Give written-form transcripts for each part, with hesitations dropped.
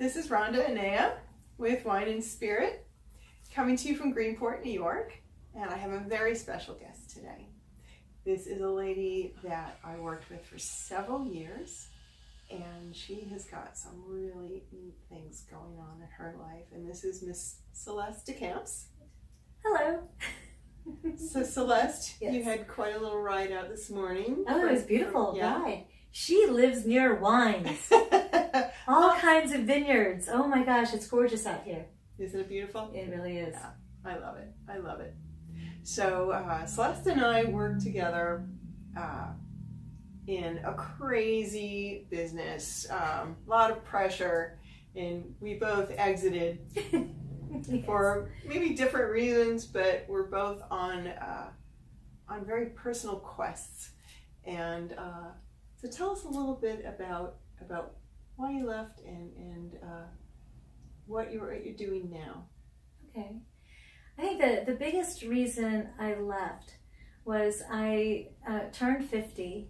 This is Rhonda Anea with Wine and Spirit, coming to you from Greenport, New York, and I have a very special guest today. This is a lady that I worked with for several years, and she has got some really neat things going on in her life, and this is Miss Celeste DeCamps. Hello. So Celeste, Yes. You had quite a little ride out this morning. Oh, it was beautiful. Yeah. Ride. She lives near wines. All kinds of vineyards. Oh my gosh, it's gorgeous out here. Isn't it beautiful? It really is. Yeah, I love it. I love it. So Celeste and I worked together in a crazy business, a lot of pressure, and we both exited Yes. for maybe different reasons, but we're both on very personal quests. And so tell us a little bit about why you left and what you're doing now. Okay. I think that the biggest reason I left was I turned 50,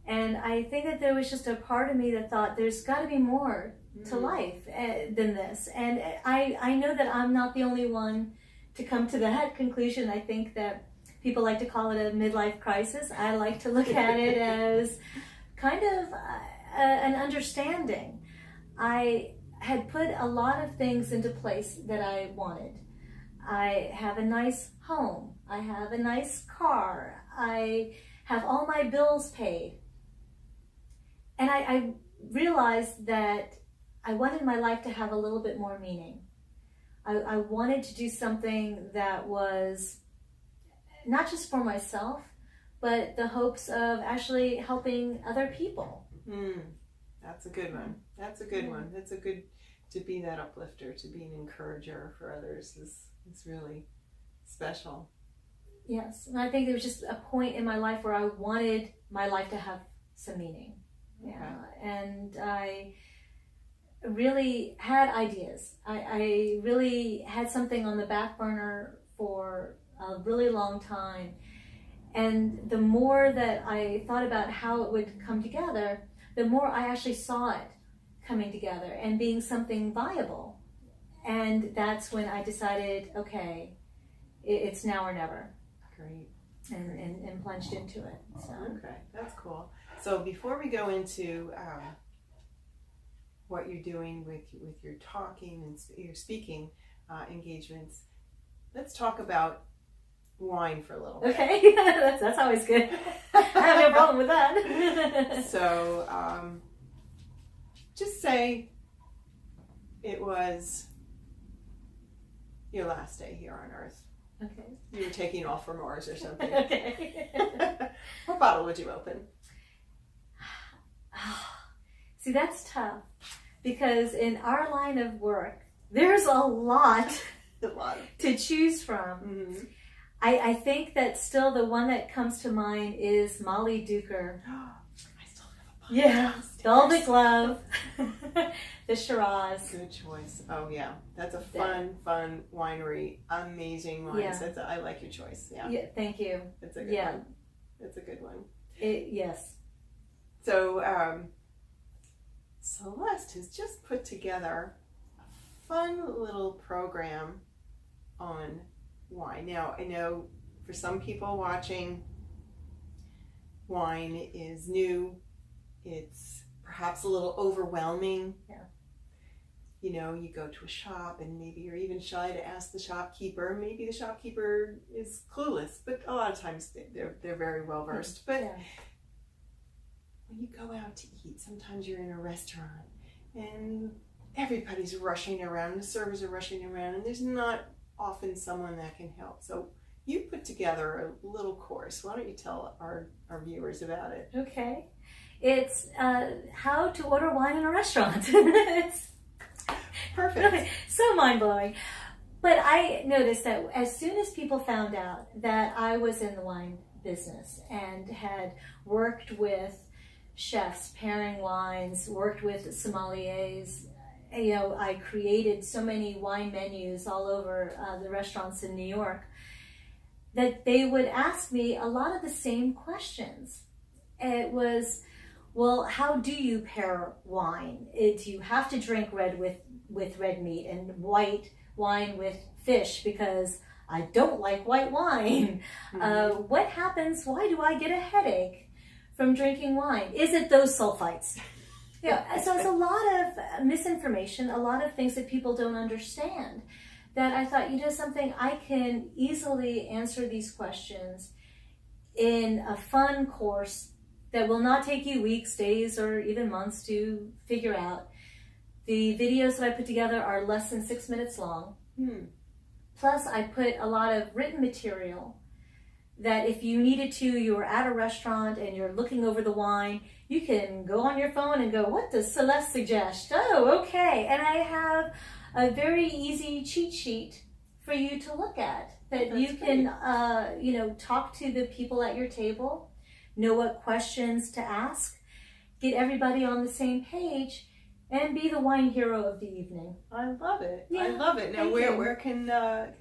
and I think that there was just a part of me that thought there's got to be more to life than this. And I know that I'm not the only one to come to that conclusion. I think that people like to call it a midlife crisis. I like to look at it as kind of an understanding. I had put a lot of things into place that I wanted. I have a nice home. I have a nice car. I have all my bills paid. And I realized that I wanted my life to have a little bit more meaning. I wanted to do something that was not just for myself, but the hopes of actually helping other people. That's a good one. That's a good one. That's a good, to be that uplifter, to be an encourager for others is really special. Yes, and I think there was just a point in my life where I wanted my life to have some meaning. Yeah, and I really had ideas. I really had something on the back burner for a really long time. And the more that I thought about how it would come together, the more I actually saw it coming together and being something viable. And that's when I decided, okay, it's now or never. Great. And plunged into it. So. Okay, that's cool. So before we go into what you're doing with your talking and your speaking engagements, let's talk about wine for a little bit. Okay, that's always good. I have no problem with that. So just say it was your last day here on Earth. Okay. You were taking off for Mars or something. Okay. What bottle would you open? See, that's tough because in our line of work, there's a lot to choose from. Mm-hmm. I think that still the one that comes to mind is Molly Duker. I still have a bottle. Yeah, Velvet Glove, the Shiraz. Good choice. Oh yeah, that's a fun winery. Amazing wines. Yeah. I like your choice. Yeah. Yeah, thank you. It's a good one. It's a good one. Yes. So Celeste has just put together a fun little program on wine. Now, I know for some people watching, wine is new. It's perhaps a little overwhelming. Yeah. You know, you go to a shop and maybe you're even shy to ask the shopkeeper. Maybe the shopkeeper is clueless, but a lot of times they're very well versed. But when you go out to eat, sometimes you're in a restaurant and everybody's rushing around, the servers are rushing around, and there's not often someone that can help. So you put together a little course. Why don't you tell our viewers about it? Okay. It's how to order wine in a restaurant. It's perfect. So mind-blowing. But I noticed that as soon as people found out that I was in the wine business and had worked with chefs pairing wines, worked with sommeliers, you know, I created so many wine menus all over the restaurants in New York, that they would ask me a lot of the same questions. It was, well, how do you pair wine? Do you have to drink red with red meat and white wine with fish because I don't like white wine? Mm-hmm. What happens? Why do I get a headache from drinking wine? Is it those sulfites? Yeah, so it's a lot of misinformation, a lot of things that people don't understand, that I thought, something, I can easily answer these questions in a fun course that will not take you weeks, days, or even months to figure out. The videos that I put together are less than 6 minutes long. Plus, I put a lot of written material that if you needed to, you were at a restaurant and you're looking over the wine, you can go on your phone and go, what does Celeste suggest? Oh, okay. And I have a very easy cheat sheet for you to look at that you can, talk to the people at your table, know what questions to ask, get everybody on the same page, and be the wine hero of the evening. I love it. Yeah, I love it. Now, where can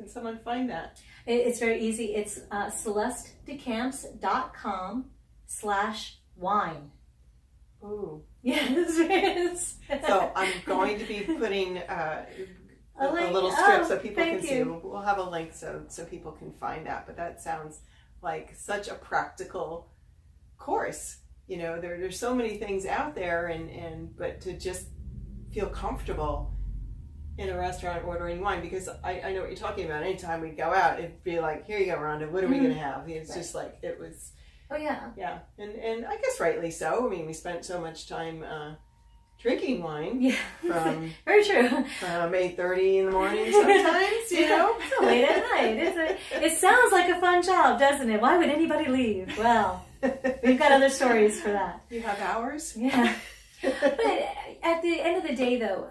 someone find that? It's very easy. It's celestedecamps.com/wine. Ooh. Yes, it is. So I'm going to be putting a little strip so people can see. We'll have a link so people can find that. But that sounds like such a practical course. There's so many things out there, but to just feel comfortable in a restaurant ordering wine, because I know what you're talking about. Anytime we go out, it'd be like, here you go, Rhonda, what are we going to have? It's just like, it was. Oh, yeah. Yeah. And I guess rightly so. I mean, we spent so much time drinking wine. Yeah. From very true. 8:30 in the morning sometimes, It's late at night. It sounds like a fun job, doesn't it? Why would anybody leave? Well, we've got other stories for that. You have hours? Yeah. But at the end of the day, though,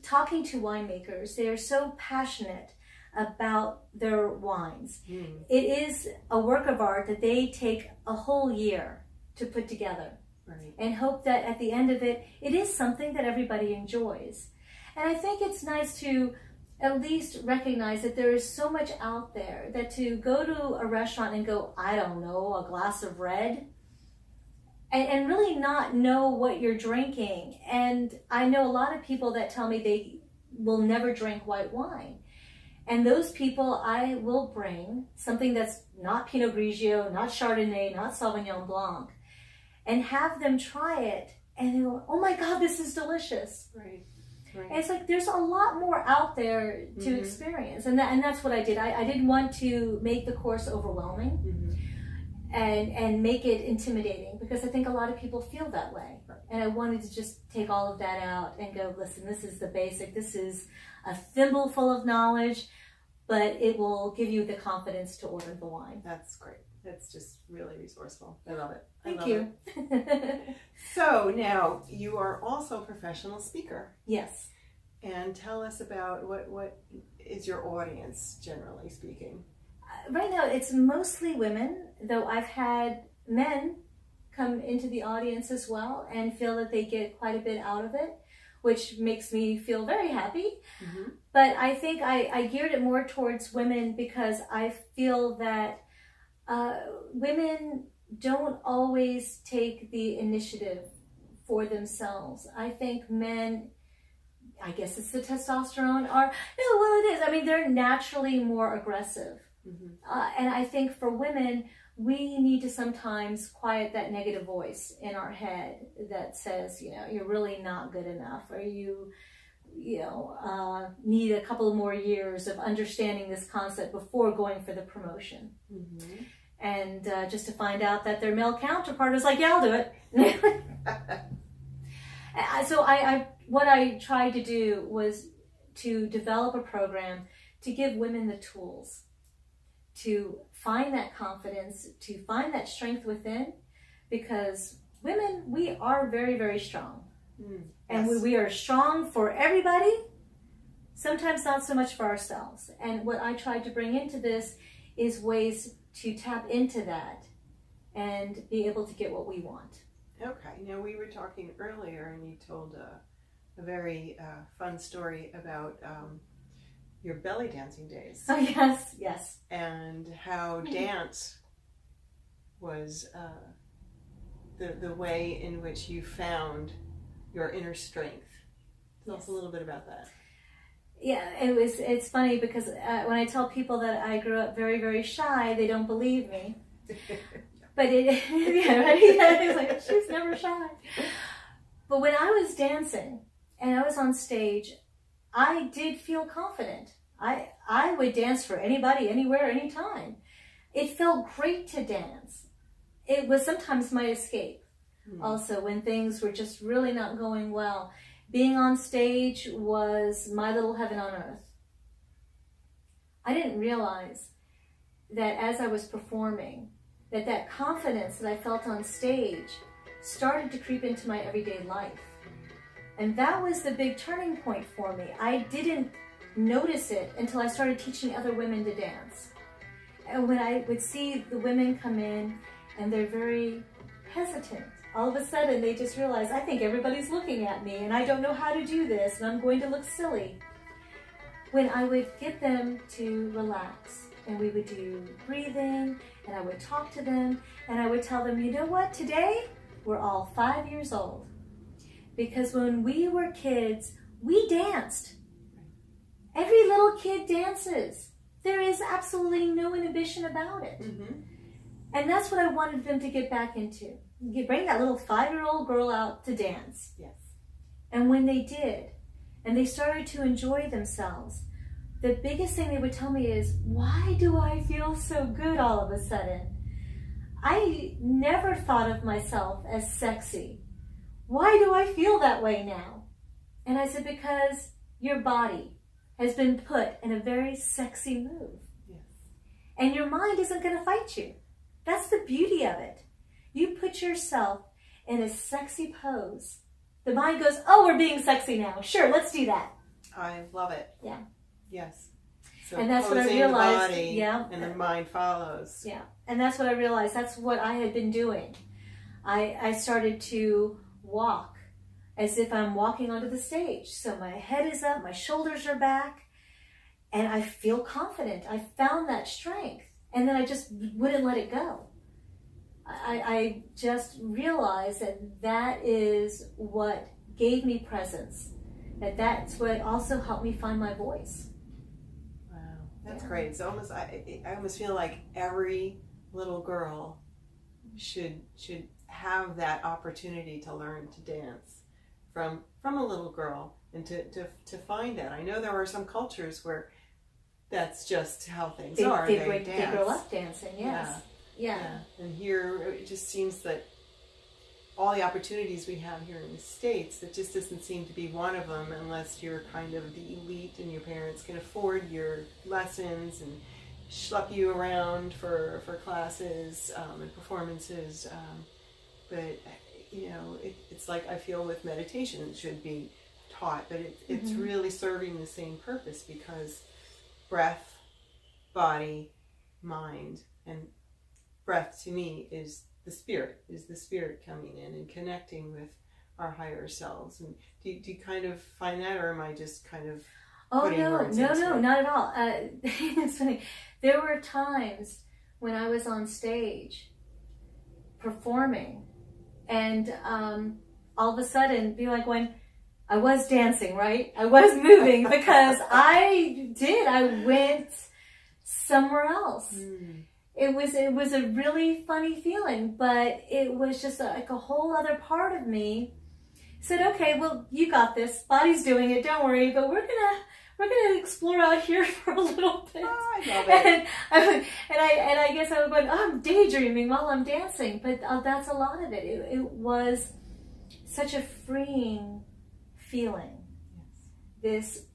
talking to winemakers, they are so passionate about their wines. It is a work of art that they take a whole year to put together. Right. And hope that at the end of it, it is something that everybody enjoys. And I think it's nice to at least recognize that there is so much out there, that to go to a restaurant and go, I don't know, a glass of red, and really not know what you're drinking. And I know a lot of people that tell me they will never drink white wine. And those people, I will bring something that's not Pinot Grigio, not Chardonnay, not Sauvignon Blanc, and have them try it, and they go, oh my God, this is delicious. Right. And it's like, there's a lot more out there to experience. And that's what I did. I didn't want to make the course overwhelming and make it intimidating, because I think a lot of people feel that way. And I wanted to just take all of that out and go, listen, this is the basic. This is a thimble full of knowledge, but it will give you the confidence to order the wine. That's great. That's just really resourceful. I love it. Thank you. So now you are also a professional speaker. Yes. And tell us about what is your audience, generally speaking? Right now, it's mostly women, though I've had men come into the audience as well and feel that they get quite a bit out of it, which makes me feel very happy. But I think I geared it more towards women because I feel that women don't always take the initiative for themselves. I think men, I guess it's the testosterone, it is. I mean, they're naturally more aggressive. And I think for women, we need to sometimes quiet that negative voice in our head that says, you're really not good enough, or you need a couple of more years of understanding this concept before going for the promotion. And just to find out that their male counterpart is like, yeah, I'll do it. So what I tried to do was to develop a program to give women the tools to find that confidence, to find that strength within, because women, we are very, very strong. And Yes. we are strong for everybody, sometimes not so much for ourselves. And what I tried to bring into this is ways to tap into that and be able to get what we want. Okay. Now, we were talking earlier, and you told a very fun story about your belly dancing days. Oh, yes. And how dance was the way in which you found your inner strength. Tell us a little bit about that. Yeah, it's funny because when I tell people that I grew up very, very shy, they don't believe me. But yeah, right? It's like, she's never shy. But when I was dancing and I was on stage, I did feel confident. I would dance for anybody, anywhere, anytime. It felt great to dance. It was sometimes my escape. Also, when things were just really not going well, being on stage was my little heaven on earth. I didn't realize that as I was performing, that confidence that I felt on stage started to creep into my everyday life. And that was the big turning point for me. I didn't notice it until I started teaching other women to dance. And when I would see the women come in and they're very hesitant, all of a sudden they just realize, I think everybody's looking at me and I don't know how to do this and I'm going to look silly. When I would get them to relax and we would do breathing and I would talk to them and I would tell them, you know what, today we're all 5 years old. Because when we were kids, we danced. Every little kid dances. There is absolutely no inhibition about it. Mm-hmm. And that's what I wanted them to get back into. Bring that little 5-year-old girl out to dance. Yes. And when they did, and they started to enjoy themselves, the biggest thing they would tell me is, why do I feel so good all of a sudden? I never thought of myself as sexy. Why do I feel that way now? And I said, because your body has been put in a very sexy move. Yes. And your mind isn't going to fight you. That's the beauty of it. You put yourself in a sexy pose. The mind goes, oh, we're being sexy now. Sure, let's do that. I love it. Yeah. Yes. So and that's what I realized. The body, yeah. And the mind follows. Yeah. And that's what I realized. That's what I had been doing. I started to walk as if I'm walking onto the stage. So my head is up, my shoulders are back, and I feel confident. I found that strength. And then I just wouldn't let it go. I just realized that is what gave me presence. That's what also helped me find my voice. Wow, that's great. It's almost I almost feel like every little girl should have that opportunity to learn to dance from a little girl and to find that. I know there are some cultures where that's just how things are. They grow up dancing, yes. Yeah. And here it just seems that all the opportunities we have here in the States, that just doesn't seem to be one of them unless you're kind of the elite and your parents can afford your lessons and schlep you around for classes and performances. But, you know, it's like I feel with meditation it should be taught, but it's mm-hmm. really serving the same purpose because breath, body, mind, and breath to me is the spirit coming in and connecting with our higher selves. And do you kind of find that, or am I just kind of putting words into No, it? not at all. It's funny. There were times when I was on stage performing and all of a sudden be like when I was dancing, right? I was moving because I went somewhere else. Mm. It was a really funny feeling, but it was just like a whole other part of me said, okay, well, you got this. Body's doing it. Don't worry. But we're gonna explore out here for a little bit. Oh, I love it. And I guess I was going, I'm daydreaming while I'm dancing. But that's a lot of it. It was such a freeing feeling. Yes. This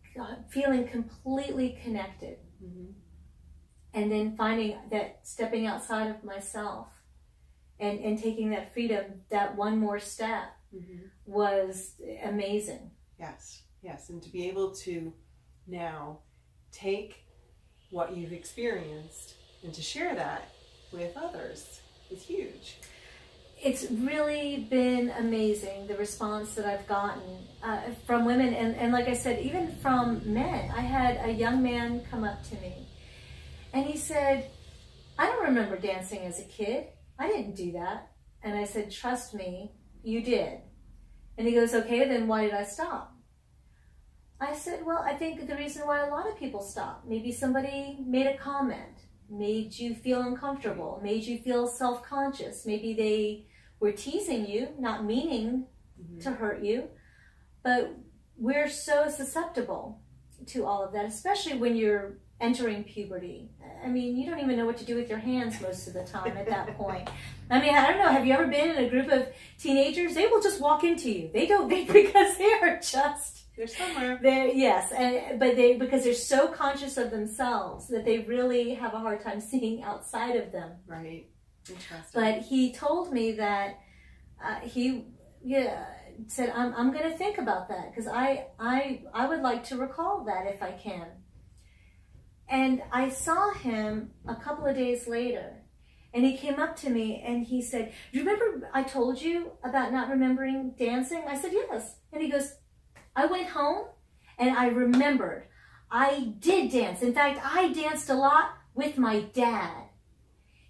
feeling completely connected. Mm-hmm. And then finding that stepping outside of myself and taking that freedom, that one more step mm-hmm. was amazing. Yes. And to be able to now take what you've experienced and to share that with others is huge. It's really been amazing, the response that I've gotten from women. And like I said, even from men. I had a young man come up to me. And he said, I don't remember dancing as a kid. I didn't do that. And I said, trust me, you did. And he goes, okay, then why did I stop? I said, well, I think the reason why a lot of people stop, maybe somebody made a comment, made you feel uncomfortable, made you feel self-conscious. Maybe they were teasing you, not meaning to hurt you, but we're so susceptible to all of that, especially when you're entering puberty. I mean, you don't even know what to do with your hands most of the time at that point. I mean, I don't know, have you ever been in a group of teenagers? They will just walk into you. Because they are just... They're somewhere. Yes, but because they're so conscious of themselves that they really have a hard time seeing outside of them. Right. Interesting. But he told me that said, I'm going to think about that because I would like to recall that if I can. And I saw him a couple of days later, and he came up to me and he said, do you remember I told you about not remembering dancing? I said, yes. And he goes, I went home and I remembered. I did dance. In fact, I danced a lot with my dad.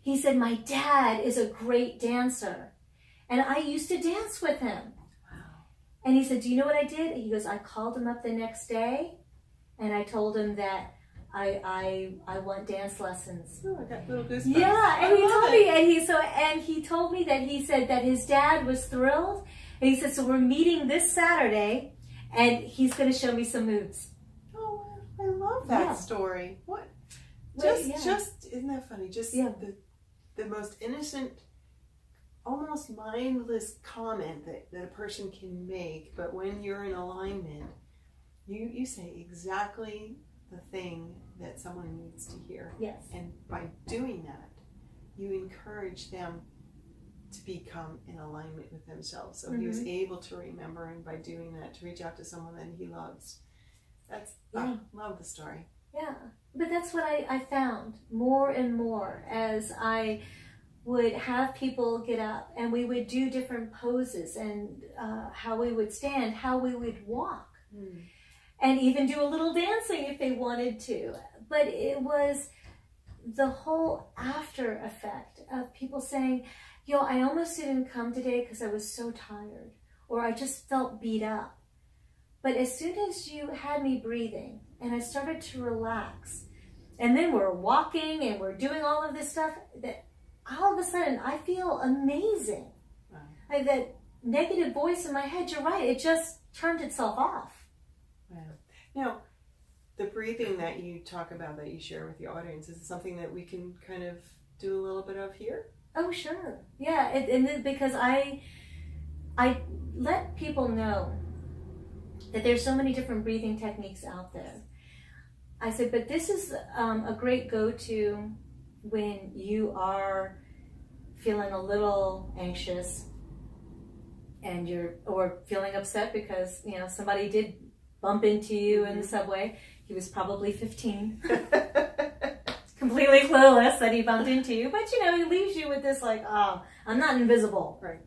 He said, my dad is a great dancer. And I used to dance with him. Wow. And he said, do you know what I did? He goes, I called him up the next day and I told him that I want dance lessons. Oh, I got little goosebumps. Yeah, and he told me, and he told me that he said that his dad was thrilled. And he said, so we're meeting this Saturday and he's going to show me some moves. Oh, I love that story. What? Just isn't that funny? Just the most innocent, almost mindless comment that a person can make, but when you're in alignment, you say exactly the thing that someone needs to hear. Yes. And by doing that, you encourage them to become in alignment with themselves. So he was able to remember, and by doing that, to reach out to someone that he loves. I love the story. Yeah, but that's what I found more and more as I would have people get up and we would do different poses and how we would stand, how we would walk, and even do a little dancing if they wanted to. But it was the whole after effect of people saying, yo, I almost didn't come today because I was so tired, or I just felt beat up. But as soon as you had me breathing and I started to relax, and then we're walking and we're doing all of this stuff, that all of a sudden I feel amazing. Wow. Like that negative voice in my head, you're right, it just turned itself off. Wow. Now, the breathing that you talk about, that you share with the audience, is it something that we can kind of do a little bit of here? Oh, sure. Yeah, and because I let people know that there's so many different breathing techniques out there. I said, but this is a great go-to when you are feeling a little anxious and or feeling upset because, somebody did bump into you in the subway. He was probably 15. Completely clueless that he bumped into you, but he leaves you with this like, oh, I'm not invisible. Right.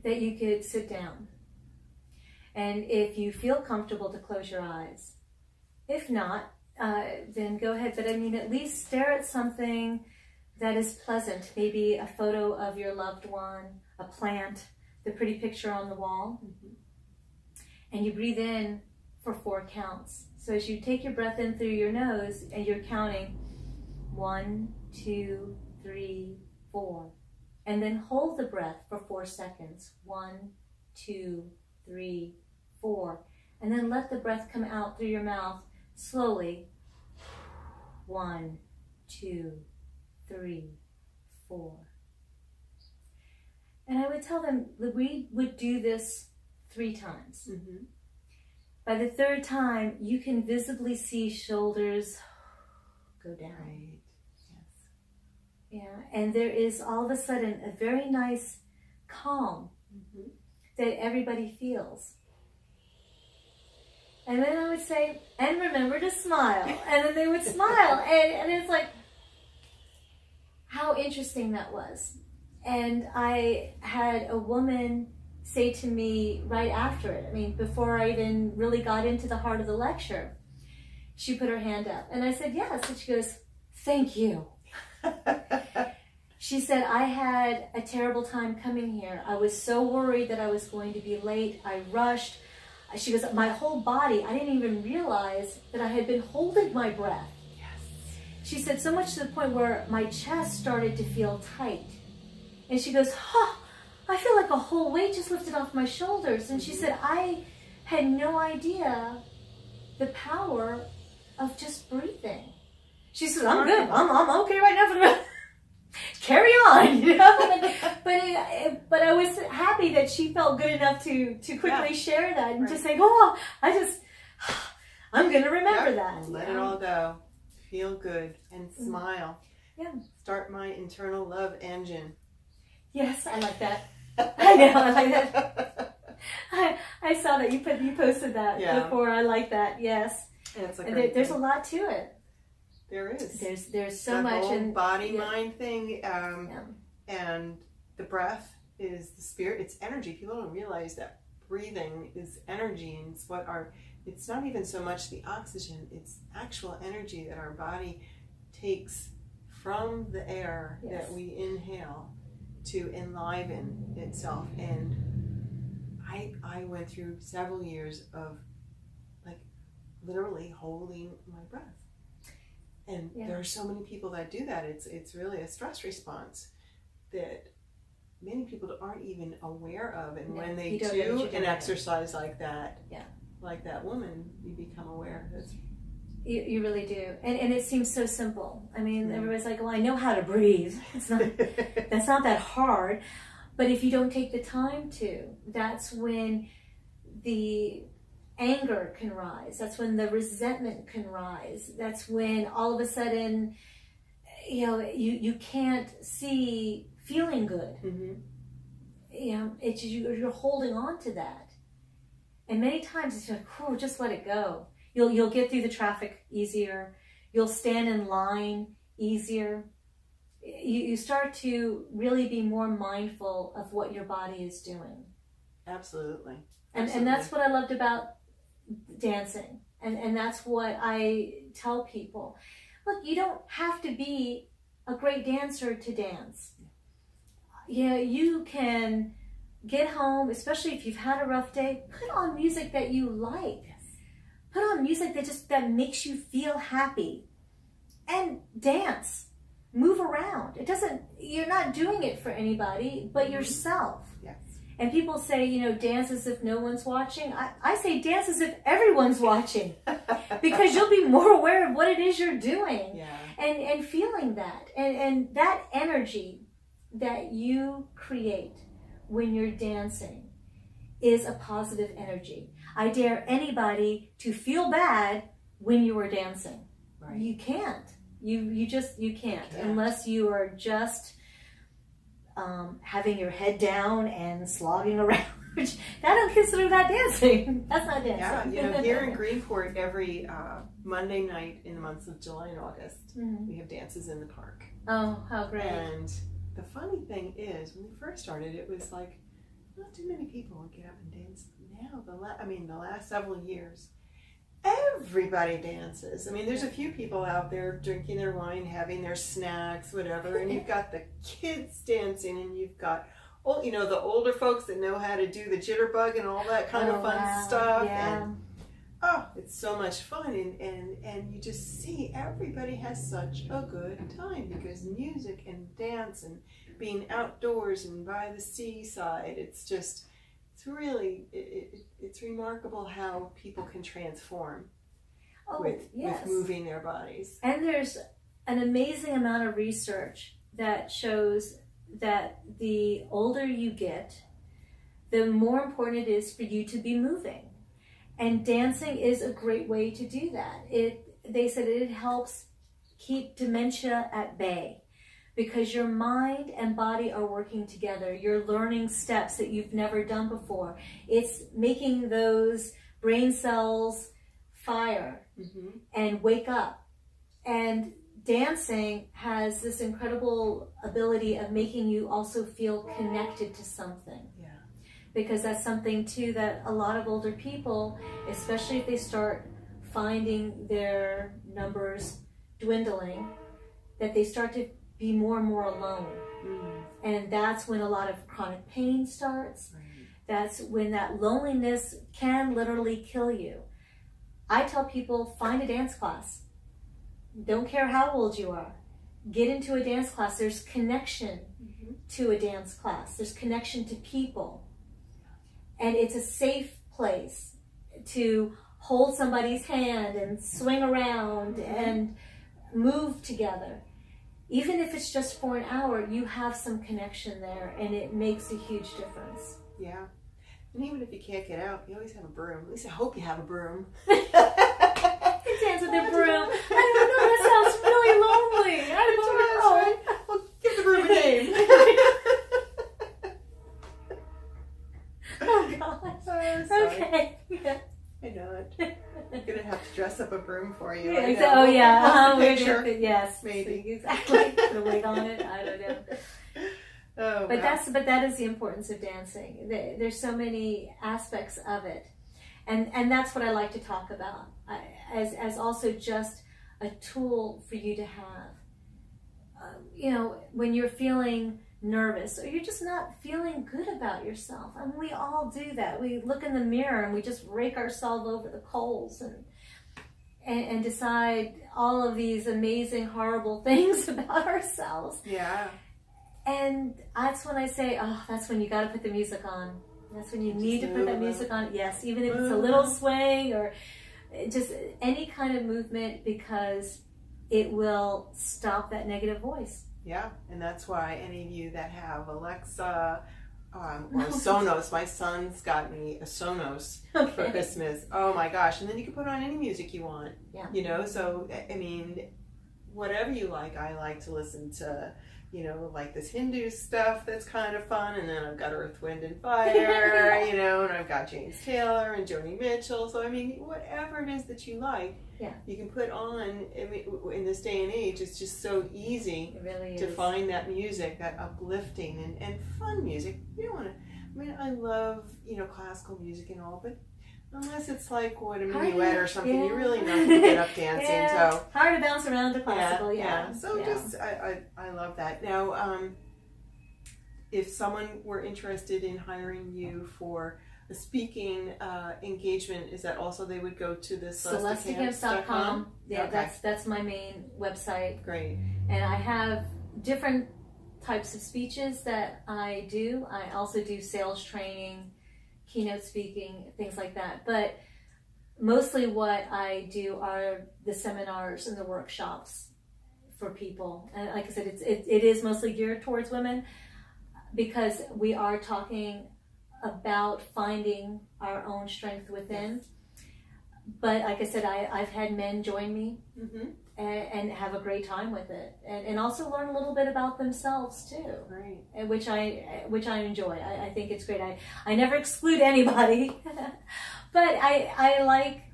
That you could sit down. And if you feel comfortable to close your eyes. If not, then go ahead. But at least stare at something that is pleasant. Maybe a photo of your loved one, a plant, the pretty picture on the wall. And you breathe in for 4 counts. So as you take your breath in through your nose and you're counting 1, 2, 3, 4. And then hold the breath for 4 seconds. 1, 2, 3, 4. And then let the breath come out through your mouth slowly. 1, 2, 3, 4. And I would tell them that we would do this 3 times. By the 3rd time, you can visibly see shoulders go down. Right. Yes. Yeah, and there is all of a sudden a very nice calm that everybody feels. And then I would say, and remember to smile. And then they would smile. And it's like, how interesting that was. And I had a woman say to me right after it, before I even really got into the heart of the lecture, she put her hand up. And I said, yes. And she goes, thank you. She said, I had a terrible time coming here. I was so worried that I was going to be late. I rushed. She goes, my whole body, I didn't even realize that I had been holding my breath. Yes. She said, so much to the point where my chest started to feel tight. And she goes, I feel like a whole weight just lifted off my shoulders. And she said, I had no idea the power of just breathing. She said, I'm good. I'm okay right now for the carry on, you know. But I was happy that she felt good enough to quickly share that and just say, I'm going to remember that. Let it all go. Feel good and smile. Yeah. Start my internal love engine. Yes, I like that. I know, I like that. I saw that you posted that before. I like that. Yes. Yeah, there's a lot to it. There is. There's so the much whole in body mind thing, and the breath is the spirit. It's energy. People don't realize that breathing is energy, and it's not even so much the oxygen. It's actual energy that our body takes from the air that we inhale to enliven itself. And I went through several years of like literally holding my breath. And there are so many people that do that. It's really a stress response that many people aren't even aware of. And when they do an exercise like that, like that woman, you become aware. You really do. And it seems so simple. I mean, everybody's like, well, I know how to breathe. That's not that hard. But if you don't take the time to, that's when the anger can rise. That's when the resentment can rise. That's when all of a sudden, you can't see feeling good. It's you're holding on to that. And many times it's like, oh, just let it go. You'll get through the traffic easier. You'll stand in line easier. You start to really be more mindful of what your body is doing. Absolutely. And that's what I loved about dancing. And that's what I tell people. Look, you don't have to be a great dancer to dance. You can get home, especially if you've had a rough day, put on music that you like. Put on music that makes you feel happy. And dance. Move around. You're not doing it for anybody but yourself. Yes. And people say, dance as if no one's watching. I say dance as if everyone's watching. Because you'll be more aware of what it is you're doing. And feeling that. And that energy that you create when you're dancing is a positive energy. I dare anybody to feel bad when you are dancing. Right. You can't. You can't. Unless you are just having your head down and slogging around, which I don't consider that dancing. That's not dancing. Yeah, here in Greenport, every Monday night in the months of July and August, we have dances in the park. Oh, how great. And the funny thing is, when we first started, it was like, not too many people would get up and dance. Now, the last several years, everybody dances. I mean, there's a few people out there drinking their wine, having their snacks, whatever, and you've got the kids dancing, and you've got, the older folks that know how to do the jitterbug and all that kind of fun stuff. Yeah. And it's so much fun, and you just see everybody has such a good time because music and dance and being outdoors and by the seaside, it's really, it's remarkable how people can transform with moving their bodies. And there's an amazing amount of research that shows that the older you get, the more important it is for you to be moving. And dancing is a great way to do that. They said it helps keep dementia at bay because your mind and body are working together. You're learning steps that you've never done before. It's making those brain cells fire and wake up. And dancing has this incredible ability of making you also feel connected to something. Because that's something too that a lot of older people, especially if they start finding their numbers dwindling, that they start to be more and more alone. And that's when a lot of chronic pain starts. Right. That's when that loneliness can literally kill you. I tell people, find a dance class. Don't care how old you are. Get into a dance class. There's connection to a dance class. There's connection to people. And it's a safe place to hold somebody's hand and swing around and move together. Even if it's just for an hour, you have some connection there, and it makes a huge difference. Yeah. And even if you can't get out, you always have a broom. At least I hope you have a broom. I dance with a broom. I don't know, that sounds really lonely. I don't know. Right. Well, give the broom a name. Oh, gosh. Okay. Yeah. I know it. I'm going to have to dress up a broom for you. Yeah, I know. oh, yeah. We'll post a picture. Yes. Maybe. Exactly. Put a wig on it. I don't know. Oh, But wow. that is the importance of dancing. There's so many aspects of it, and that's what I like to talk about as also just a tool for you to have. When you're feeling nervous or you're just not feeling good about yourself. I mean, we all do that. We look in the mirror and we just rake ourselves over the coals and decide all of these amazing, horrible things about ourselves. Yeah. And that's when I say, that's when you got to put the music on. That's when you need to put that music on. Yes, even if it's a little swing or just any kind of movement, because it will stop that negative voice. Yeah, and that's why any of you that have Alexa or Sonos, my son's got me a Sonos for Christmas. Oh my gosh, and then you can put on any music you want. Yeah. So, I mean, whatever you like. I like to listen to, like this Hindu stuff that's kind of fun, and then I've got Earth, Wind, and Fire, and I've got James Taylor and Joni Mitchell. So, I mean, whatever it is that you like, you can put on. I mean, in this day and age, it's just so easy It to find that music, that uplifting and fun music. You don't want to, I mean, I love, classical music and all, but unless it's like a minuet or something, you really know to get up dancing. So hard to bounce around to classical. So just I love that. Now, if someone were interested in hiring you for a speaking engagement, is that also they would go to the CelesteDeCamps.com? Yeah, okay. That's my main website. Great. And I have different types of speeches that I do. I also do sales training, keynote speaking, things like that. But mostly what I do are the seminars and the workshops for people. And like I said, it is mostly geared towards women, because we are talking about finding our own strength within. But like I said, I've had men join me and have a great time with it, and also learn a little bit about themselves too. Right. Which I enjoy. I think it's great. I never exclude anybody, but I like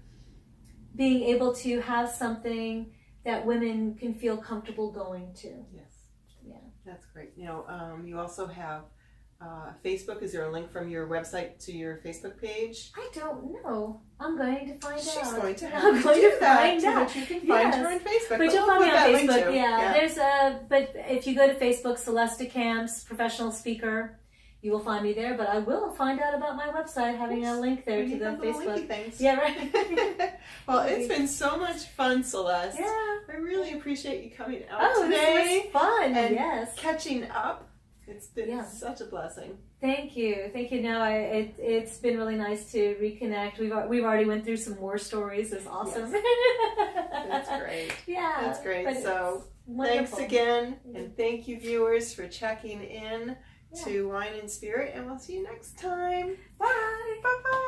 being able to have something that women can feel comfortable going to. Yes. Yeah. That's great. You also have Facebook. Is there a link from your website to your Facebook page? I don't know. I'm going to find out. She's going to have I'm going to find so out. that you can find her on Facebook. But you'll find me on Facebook. Too. Yeah. There's but if you go to Facebook, Celeste DeCamps, professional speaker, you will find me there. But I will find out about my website, having a link there to the Facebook. Things. Yeah, right. Well, it's been so much fun, Celeste. Yeah. I really appreciate you coming out today. This was fun. And catching up. It's been such a blessing. Thank you. No, it's been really nice to reconnect. We've already went through some war stories. It's awesome. Yes. That's great. Yeah, that's great. So thanks again, and thank you, viewers, for checking in to Wine and Spirit, and we'll see you next time. Bye. Bye. Bye.